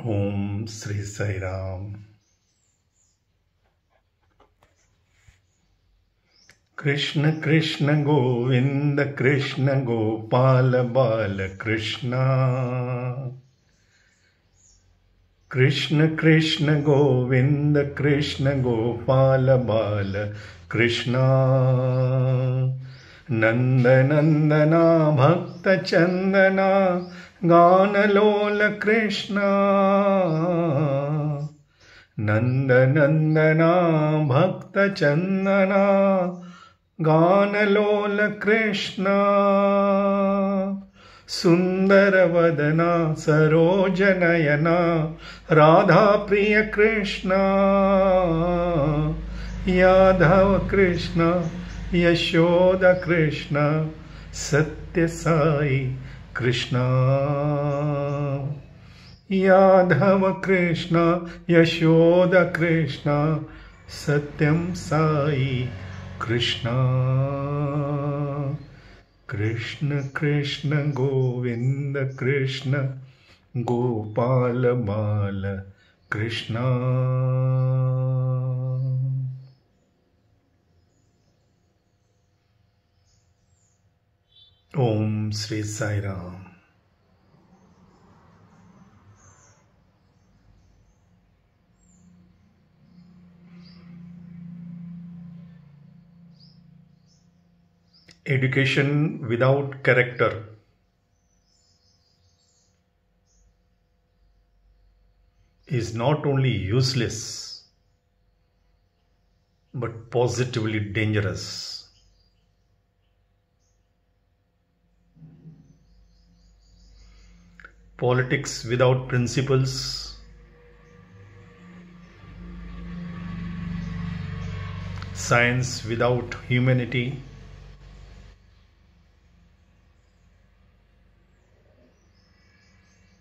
Om Sri Sai Ram. Krishna Krishna Govinda Krishna Gopala Bala Krishna. Krishna Krishna Govinda Krishna Gopala Bala Krishna. Nanda Nandana Bhakta Chandana Ganalola Krishna. Nanda Nandana Bhakta Chandana Ganalola Krishna. Sundaravadana Sarojanayana Radha Priya Krishna. Yadava Krishna Yashoda Krishna Satya Sai Krishna. Yadava Krishna Yashoda Krishna Satyam Sai Krishna. Krishna Krishna Govinda Krishna Gopala Bala Krishna. Om Sri Sai Ram. Education without character is not only useless but positively dangerous. Politics without principles, science without humanity,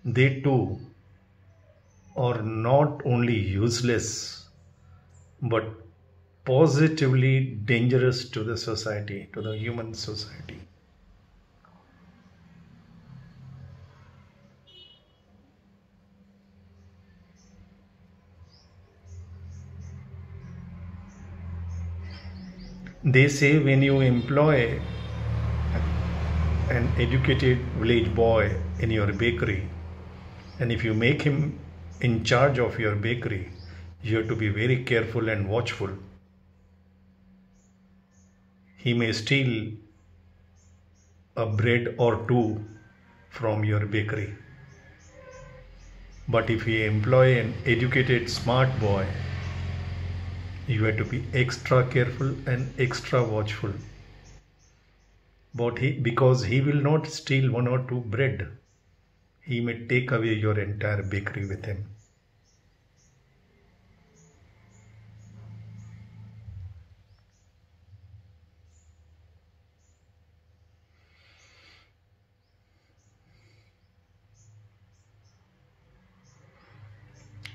they too are not only useless but positively dangerous to the society, to the human society. They say when you employ an educated village boy in your bakery, and if you make him in charge of your bakery, you have to be very careful and watchful. He may steal a bread or two from your bakery. But if you employ an educated smart boy, you have to be extra careful and extra watchful. Because he will not steal one or two bread. He may take away your entire bakery with him.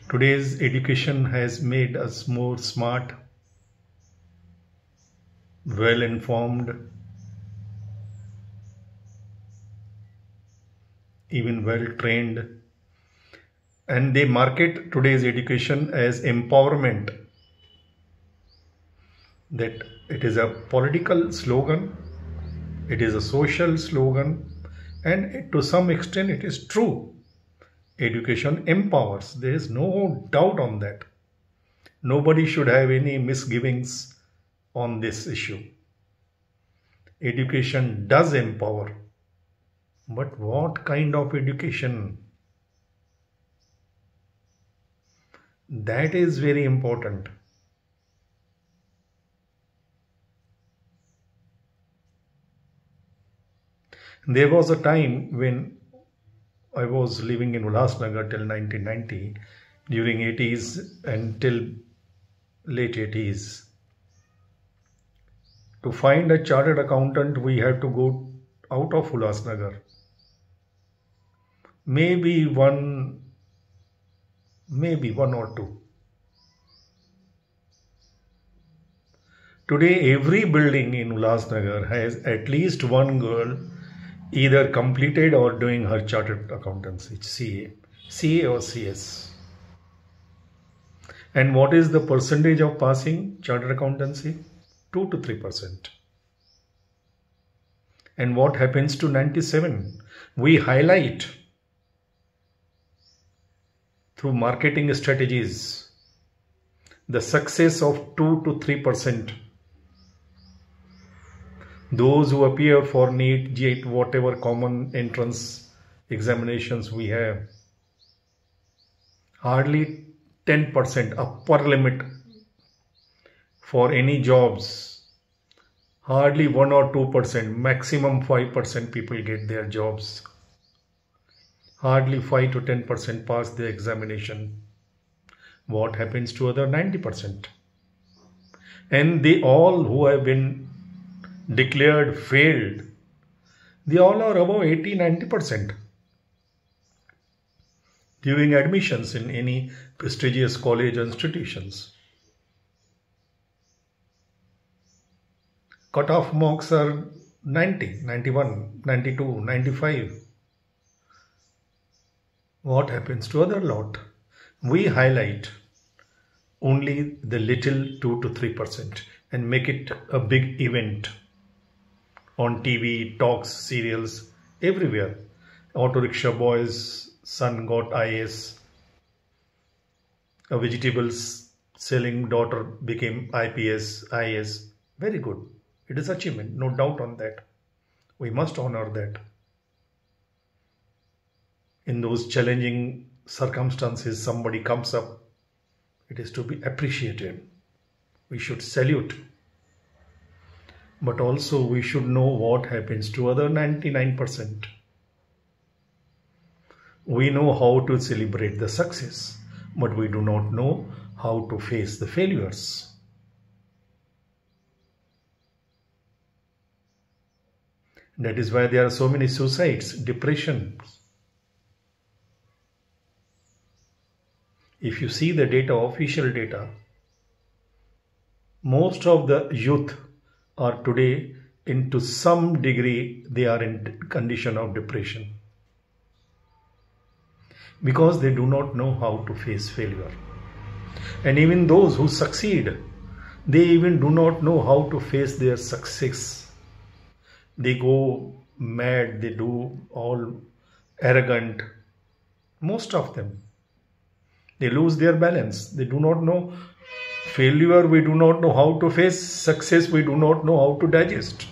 Today's education has made us more smart, well-informed, even well-trained, and they market today's education as empowerment, that it is a political slogan, it is a social slogan, and to some extent it is true. Education empowers. There is no doubt on that. Nobody should have any misgivings on this issue. Education does empower. But what kind of education? That is very important. There was a time when I was living in Ulhasnagar till 1990, during 80s and till late 80s. To find a chartered accountant, we had to go out of Ulhasnagar. Maybe one or two. Today, every building in Ulhasnagar has at least one girl either completed or doing her chartered accountancy, CA. CA or CS. And what is the percentage of passing chartered accountancy? 2 to 3%. And what happens to 97? We highlight through marketing strategies the success of 2 to 3%. Those who appear for NEET, JEET, whatever common entrance examinations we have, hardly 10% upper limit for any jobs. Hardly 1 or 2%, maximum 5% people get their jobs. Hardly 5 to 10% pass the examination. What happens to other 90%? And they all who have been declared failed, they all are above 80-90% during admissions in any prestigious college institutions. Cut-off marks are 90, 91, 92, 95. What happens to other lot? We highlight only the little 2 to 3% and make it a big event on TV, talks, serials, everywhere. Auto rickshaw boy's son got IAS. A vegetables selling daughter became IPS, IAS. Very good. It is achievement, no doubt on that. We must honor that. In those challenging circumstances, somebody comes up, it is to be appreciated. We should salute. But also we should know what happens to other 99%. We know how to celebrate the success, but we do not know how to face the failures. That is why there are so many suicides, depressions. If you see the data, official data, most of the youth are today into some degree, they are in condition of depression. Because they do not know how to face failure. And even those who succeed, they even do not know how to face their success. They go mad, they do all arrogant. Most of them. They lose their balance. They do not know failure, we do not know how to face. Success, we do not know how to digest.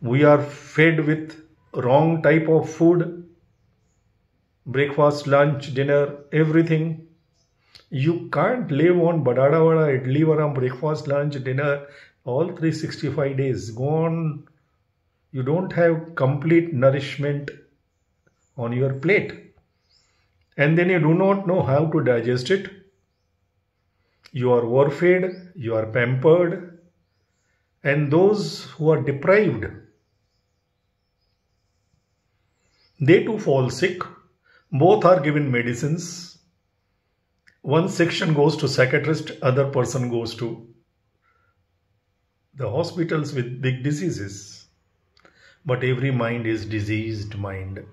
We are fed with wrong type of food. Breakfast, lunch, dinner, everything. You can't live on badada vada, idli vada, breakfast, lunch, dinner, all 365 days. Go on. You don't have complete nourishment on your plate. And then you do not know how to digest it. You are overfed, you are pampered. And those who are deprived, they too fall sick. Both are given medicines. One section goes to psychiatrist, other person goes to the hospitals with big diseases. But every mind is diseased mind.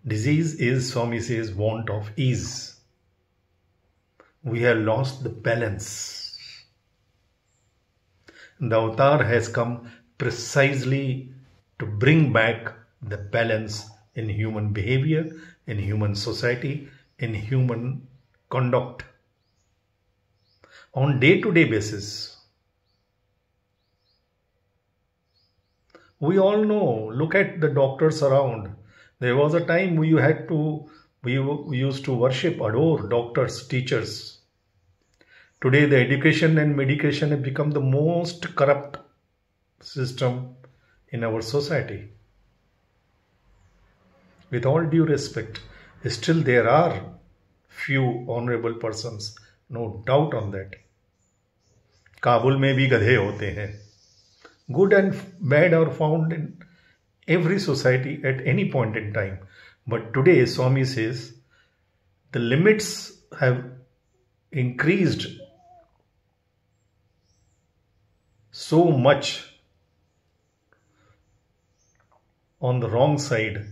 Disease is, Swami says, want of ease. We have lost the balance. The avatar has come precisely to bring back the balance in human behavior, in human society, in human conduct. On day-to-day basis. We all know, look at the doctors around. There was a time we used to worship, adore doctors, teachers. Today the education and medication have become the most corrupt system in our society. With all due respect, still there are few honorable persons, no doubt on that. Kabul में भी गधे होते हैं. Good and bad are found in every society at any point in time. But today, Swami says, the limits have increased so much on the wrong side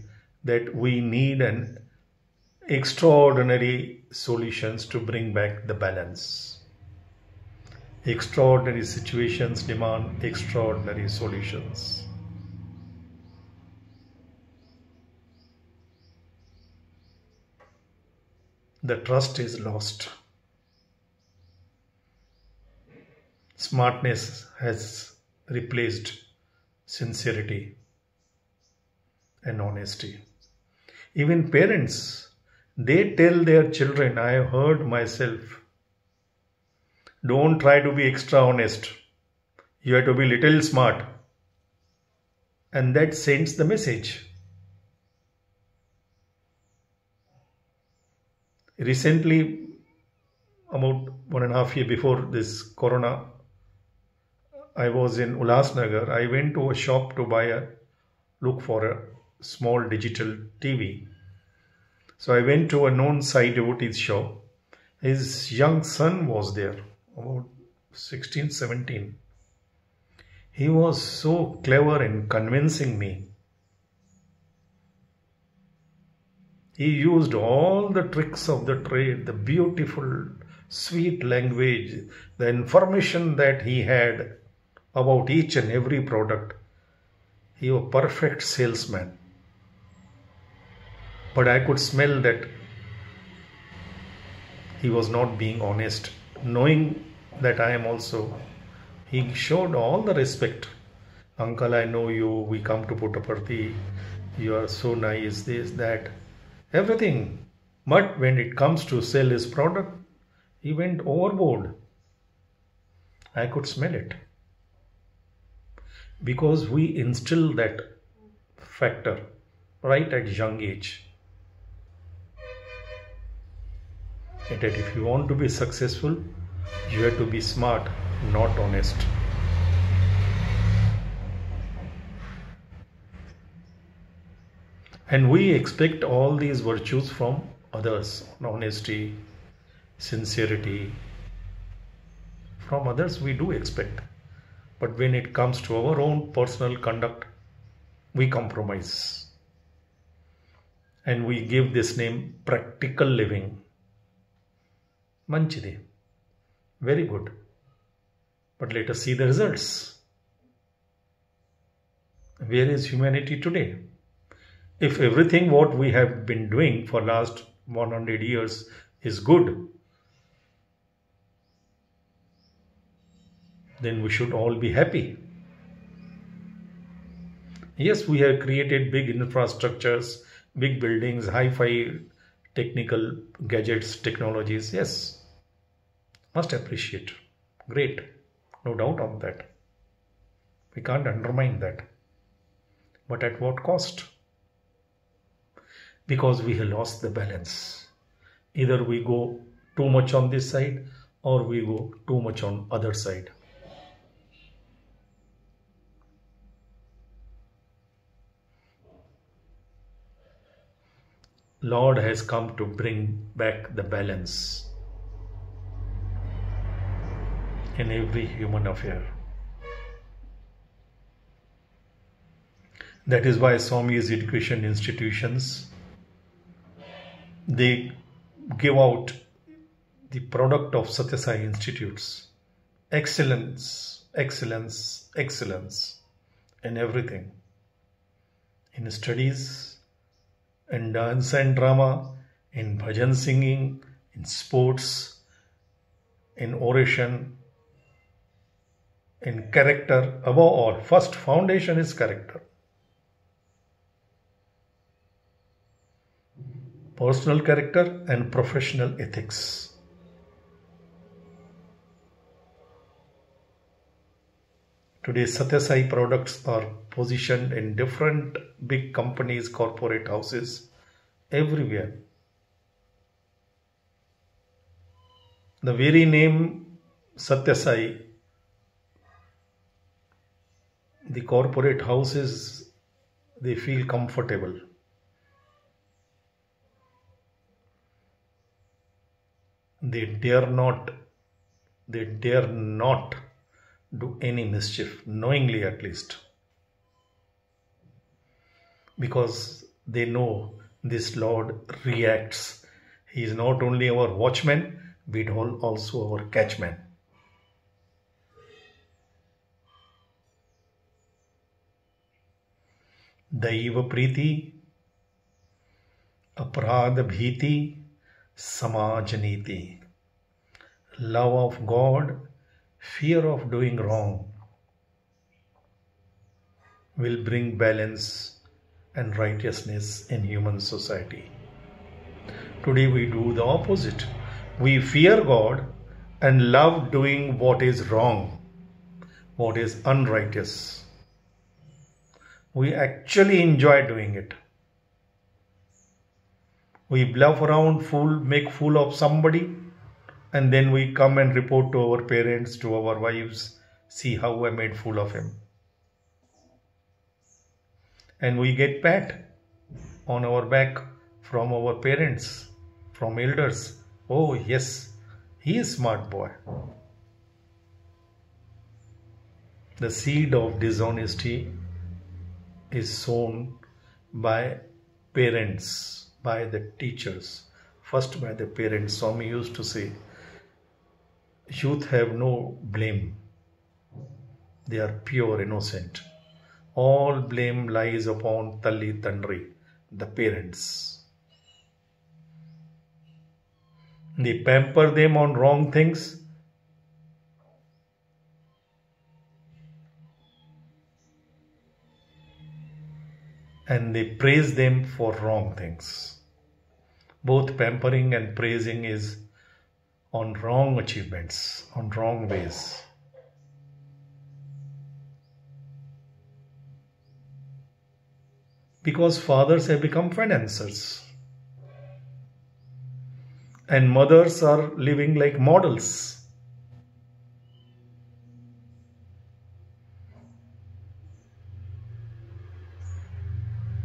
that we need an extraordinary solutions to bring back the balance. Extraordinary situations demand extraordinary solutions. The trust is lost. Smartness has replaced sincerity and honesty. Even parents, they tell their children, I have heard myself, don't try to be extra honest. You have to be little smart. And that sends the message. Recently, about 1.5 years before this corona, I was in Ulhasnagar. I went to a shop to look for a small digital TV. So I went to a known Sai devotee's shop. His young son was there, about 16, 17. He was so clever in convincing me. He used all the tricks of the trade, the beautiful, sweet language, the information that he had about each and every product. He was a perfect salesman. But I could smell that he was not being honest. Knowing that I am also, he showed all the respect. Uncle, I know you, we come to Puttaparthi, you are so nice, this, that, everything. But when it comes to sell his product, he went overboard. I could smell it. Because we instill that factor right at young age. That if you want to be successful, you have to be smart, not honest. And we expect all these virtues from others, honesty, sincerity. From others we do expect. But when it comes to our own personal conduct, we compromise. And we give this name practical living. Manchide. Very good. But let us see the results. Where is humanity today? If everything what we have been doing for last 100 years is good, then we should all be happy. Yes, we have created big infrastructures, big buildings, hi-fi technical gadgets, technologies. Yes, must appreciate. Great, no doubt on that. We can't undermine that. But at what cost? Because we have lost the balance. Either we go too much on this side or we go too much on other side. Lord has come to bring back the balance in every human affair. That is why Swami's education institutions, they give out the product of Satya Sai Institutes. Excellence, excellence, excellence in everything. In studies, in dance and drama, in bhajan singing, in sports, in oration, in character. Above all, first foundation is character. Personal character and professional ethics. Today, Satya Sai products are positioned in different big companies, corporate houses, everywhere. The very name Satya Sai, the corporate houses, they feel comfortable. They dare not do any mischief, knowingly at least. Because they know this Lord reacts. He is not only our watchman, but also our catchman. Daiva Priti, Aparadha Bhiti, Samaj Niti. Love of God, fear of doing wrong will bring balance and righteousness in human society. Today we do the opposite. We fear God and love doing what is wrong, what is unrighteous. We actually enjoy doing it. We bluff around, make fool of somebody, and then we come and report to our parents, to our wives, see how I made fool of him. And we get pat on our back from our parents, from elders. Oh yes, he is smart boy. The seed of dishonesty is sown by parents, by the teachers, first by the parents. Swami used to say, youth have no blame. They are pure, innocent. All blame lies upon Talli Tandri, the parents. They pamper them on wrong things. And they praise them for wrong things. Both pampering and praising is on wrong achievements, on wrong ways. Because fathers have become financiers. And mothers are living like models.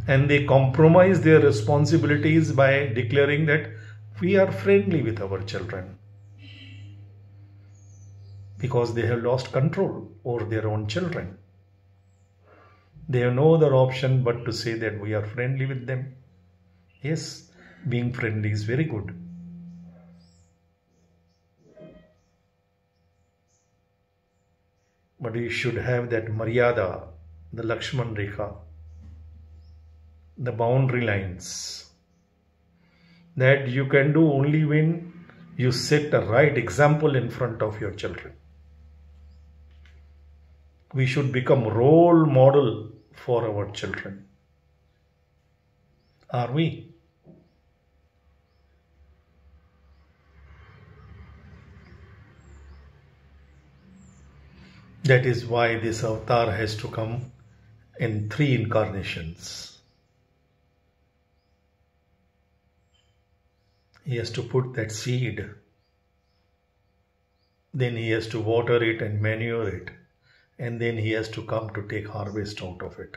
And they compromise their responsibilities by declaring that we are friendly with our children. Because they have lost control over their own children. They have no other option but to say that we are friendly with them. Yes, being friendly is very good. But you should have that Maryada, the Lakshman Rekha, the boundary lines, that you can do only when you set a right example in front of your children. We should become role model for our children. Are we? That is why this avatar has to come in 3 incarnations. He has to put that seed. Then he has to water it and manure it. And then he has to come to take harvest out of it.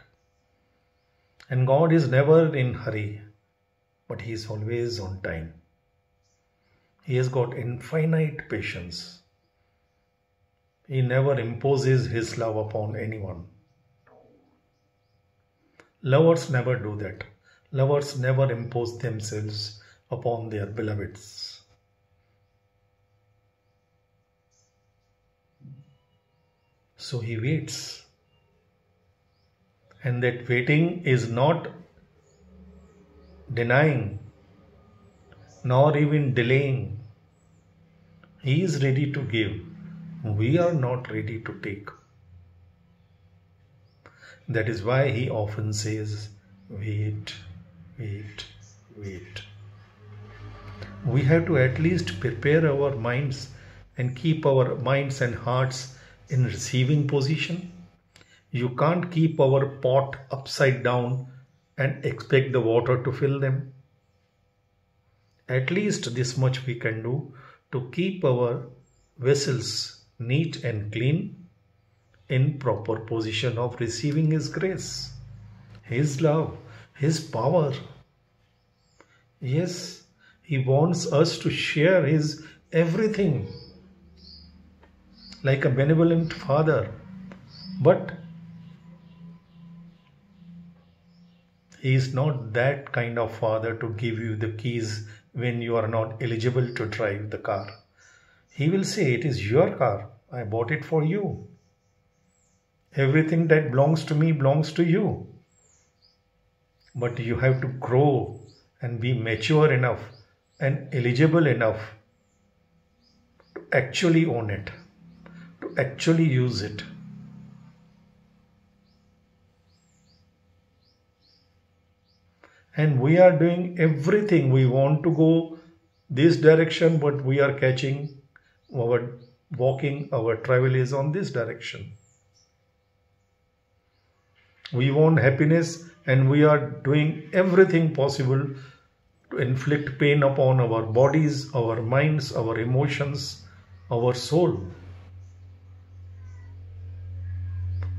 And God is never in hurry, but he is always on time. He has got infinite patience. He never imposes his love upon anyone. Lovers never do that. Lovers never impose themselves upon their beloveds. So he waits. And that waiting is not denying, nor even delaying. He is ready to give. We are not ready to take. That is why he often says, wait, wait, wait. We have to at least prepare our minds and keep our minds and hearts in receiving position. You can't keep our pot upside down and expect the water to fill them. At least this much we can do to keep our vessels neat and clean, in proper position of receiving His grace, His love, His power. Yes, He wants us to share His everything. like a benevolent father, but he is not that kind of father to give you the keys when you are not eligible to drive the car. He will say, it is your car. I bought it for you. Everything that belongs to me belongs to you. But you have to grow and be mature enough and eligible enough to actually own it, to actually use it. And we are doing everything. We want to go this direction, but we are our travel is on this direction. We want happiness and we are doing everything possible to inflict pain upon our bodies, our minds, our emotions, our soul.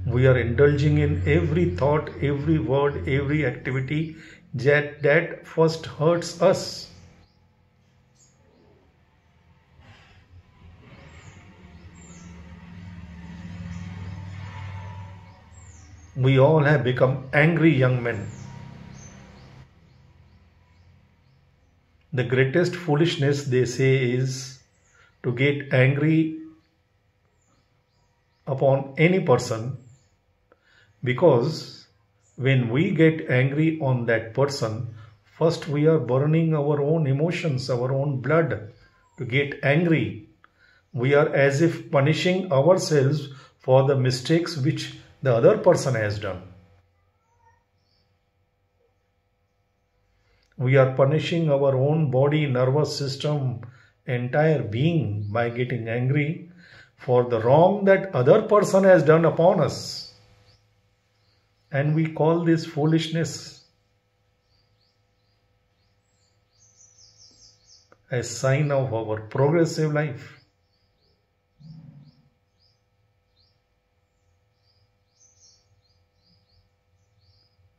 We are indulging in every thought, every word, every activity that first hurts us. We all have become angry young men. The greatest foolishness, they say, is to get angry upon any person, because when we get angry on that person, first we are burning our own emotions, our own blood to get angry. We are as if punishing ourselves for the mistakes which the other person has done. We are punishing our own body, nervous system, entire being by getting angry for the wrong that other person has done upon us. And we call this foolishness, a sign of our progressive life.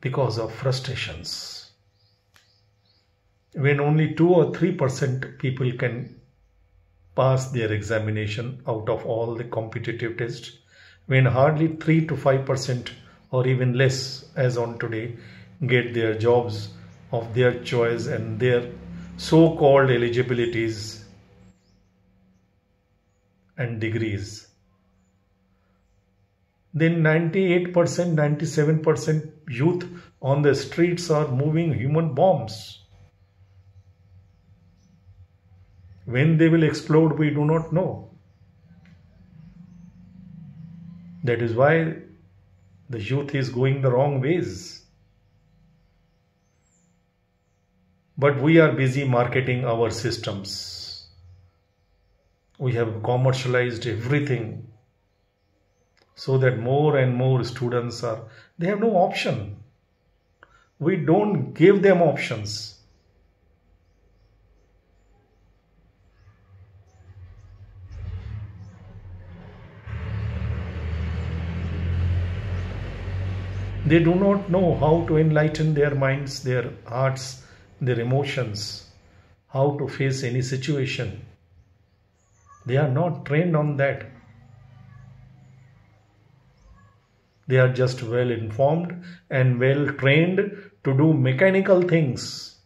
Because of frustrations. When only 2 or 3% people can pass their examination out of all the competitive tests, when hardly 3 to 5% or even less as on today get their jobs of their choice and their so-called eligibilities and degrees, then 98%, 97% youth on the streets are moving human bombs. When they will explode, we do not know. That is why the youth is going the wrong ways. But we are busy marketing our systems. We have commercialized everything so that more and more students they have no option. We don't give them options. They do not know how to enlighten their minds, their hearts, their emotions, how to face any situation. They are not trained on that. They are just well informed and well trained to do mechanical things.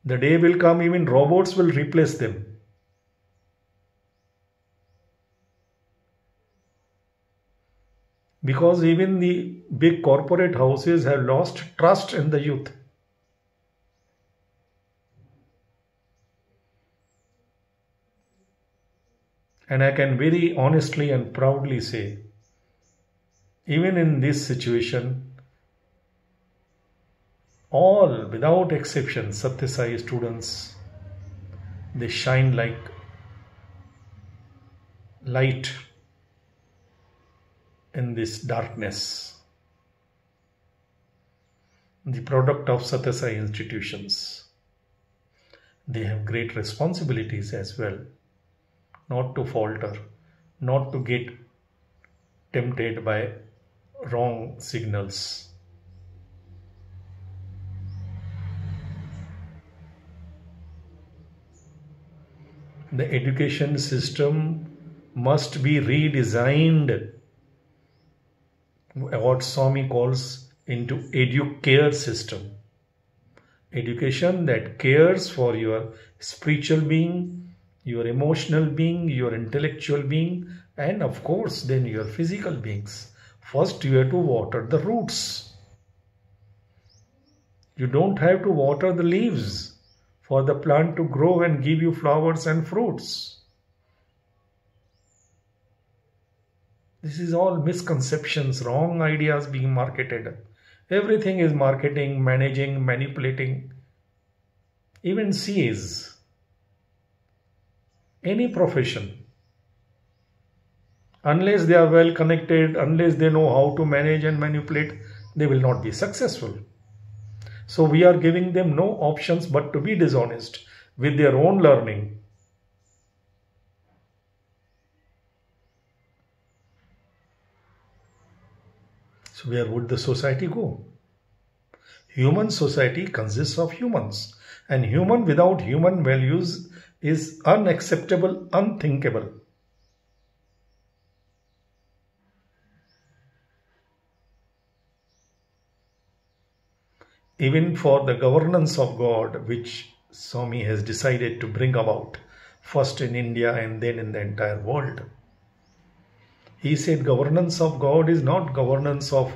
The day will come, even robots will replace them. Because even the big corporate houses have lost trust in the youth. And I can very honestly and proudly say, even in this situation, all without exception Satya Sai students, they shine like light in this darkness. The product of Satya Sai institutions. They have great responsibilities as well. Not to falter, not to get tempted by wrong signals. The education system must be redesigned, what Swami calls into educare system. Education that cares for your spiritual being, your emotional being, your intellectual being, and of course then your physical beings. First you have to water the roots. You don't have to water the leaves for the plant to grow and give you flowers and fruits. This is all misconceptions, wrong ideas being marketed. Everything is marketing, managing, manipulating. Even CAs, any profession, unless they are well connected, unless they know how to manage and manipulate, they will not be successful. So we are giving them no options but to be dishonest with their own learning. So where would the society go? Human society consists of humans, and human without human values is unacceptable, unthinkable. Even for the governance of God, which Swami has decided to bring about, first in India and then in the entire world. He said governance of God is not governance of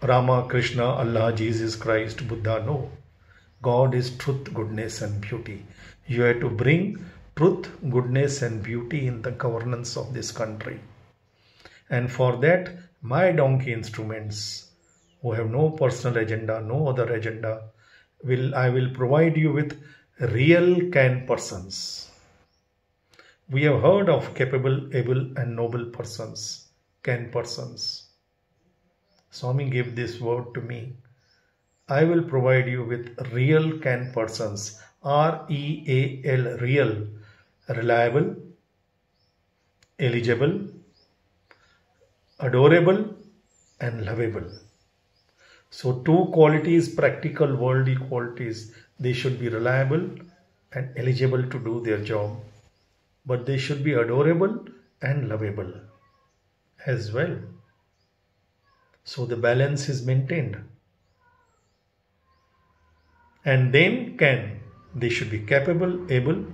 Rama, Krishna, Allah, Jesus Christ, Buddha. No. God is truth, goodness and beauty. You have to bring truth, goodness and beauty in the governance of this country. And for that, my donkey instruments, who have no personal agenda, no other agenda, I will provide you with real can persons. We have heard of capable, able and noble persons, can persons. Swami gave this word to me. I will provide you with real can persons, R-E-A-L, real, reliable, eligible, adorable and lovable. So two qualities, practical worldly qualities. They should be reliable and eligible to do their job. But they should be adorable and lovable as well. So the balance is maintained. And then they should be capable, able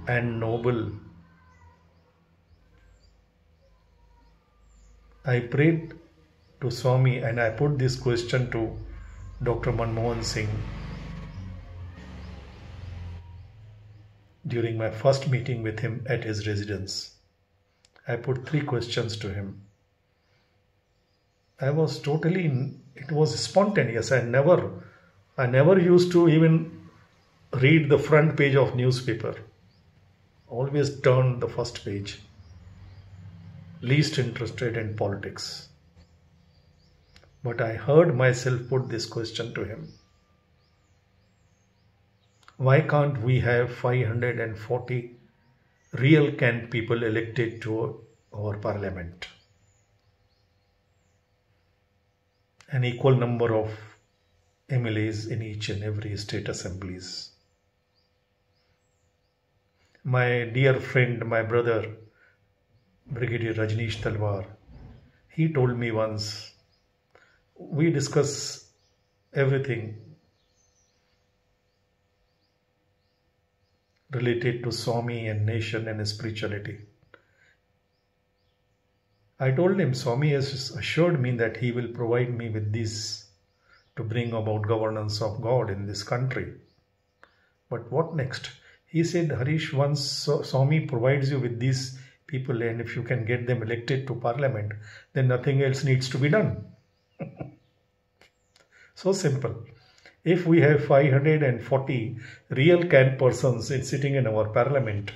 and noble. I prayed to Swami and I put this question to Dr. Manmohan Singh during my first meeting with him at his residence. I put 3 questions to him. It was spontaneous. I never used to even read the front page of newspaper. Always turn the first page. Least interested in politics. But I heard myself put this question to him. Why can't we have 540 real can people elected to our parliament? An equal number of MLAs in each and every state assemblies. My dear friend, my brother, Brigadier Rajneesh Talwar, he told me once, we discuss everything related to Swami and nation and spirituality. I told him Swami has assured me that he will provide me with this to bring about governance of God in this country. But what next? He said, Harish, once Swami provides you with these people and if you can get them elected to parliament, then nothing else needs to be done. So simple. If we have 540 real can persons sitting in our parliament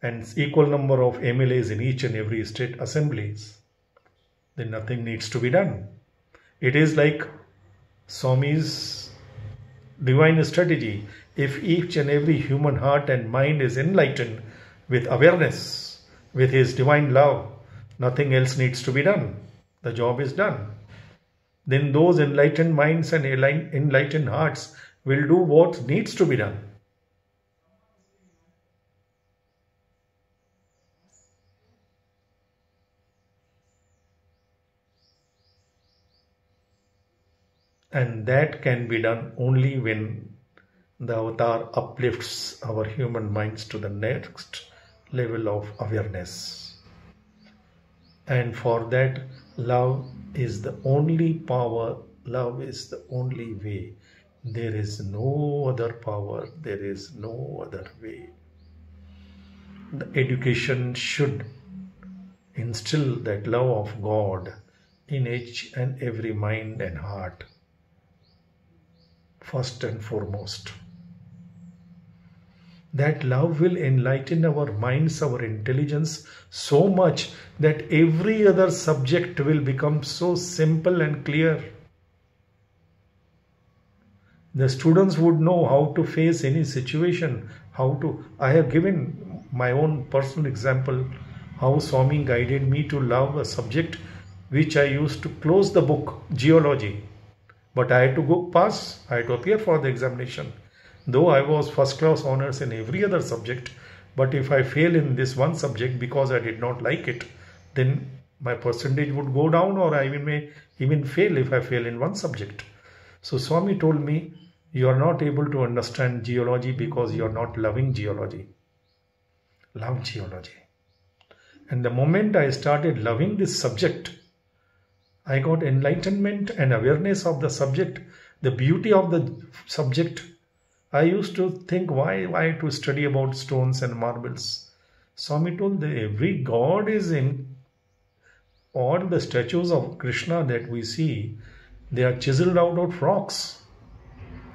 and equal number of MLAs in each and every state assemblies, then nothing needs to be done. It is like Swami's divine strategy. If each and every human heart and mind is enlightened with awareness, with his divine love, nothing else needs to be done. The job is done. Then those enlightened minds and enlightened hearts will do what needs to be done. And that can be done only when the avatar uplifts our human minds to the next level of awareness. And for that, love is the only power, love is the only way. There is no other power, there is no other way. The education should instill that love of God in each and every mind and heart, first and foremost. That love will enlighten our minds, our intelligence so much that every other subject will become so simple and clear. The students would know how to face any situation, I have given my own personal example, how Swami guided me to love a subject which I used to close the book, geology. But I had to go pass, I had to appear for the examination. Though I was first class honors in every other subject, but if I fail in this one subject because I did not like it, then my percentage would go down, or I may even fail if I fail in one subject. So Swami told me, you are not able to understand geology because you are not loving geology. Love geology. And the moment I started loving this subject, I got enlightenment and awareness of the subject, the beauty of the subject. I used to think, why to study about stones and marbles? Swami told that every god is in all the statues of Krishna that we see. They are chiseled out of rocks,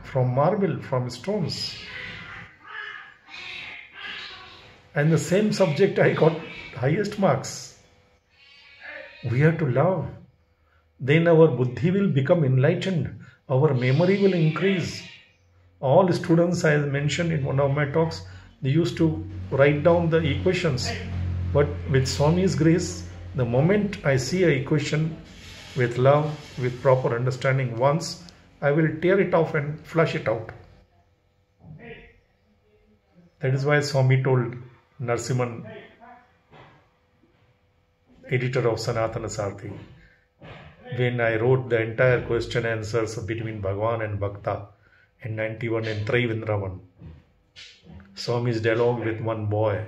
from marble, from stones. And the same subject I got highest marks. We have to love. Then our buddhi will become enlightened. Our memory will increase. All students, as mentioned in one of my talks, they used to write down the equations. But with Swami's grace, the moment I see an equation with love, with proper understanding once, I will tear it off and flush it out. That is why Swami told Narasimhan, editor of Sanatana Sarthi, when I wrote the entire question answers between Bhagwan and Bhakta in 91 in Trivrindavan, Swami's dialogue with one boy,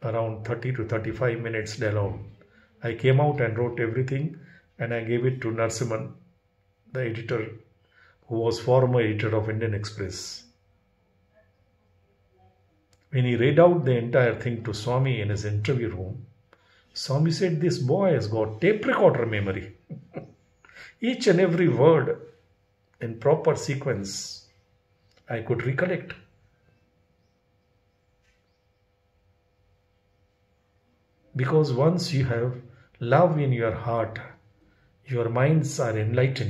around 30 to 35 minutes dialogue. I came out and wrote everything and I gave it to Narasimhan, the editor, who was former editor of Indian Express. When he read out the entire thing to Swami in his interview room, Swami said, this boy has got tape recorder memory. Each and every word in proper sequence I could recollect. Because once you have love in your heart, your minds are enlightened.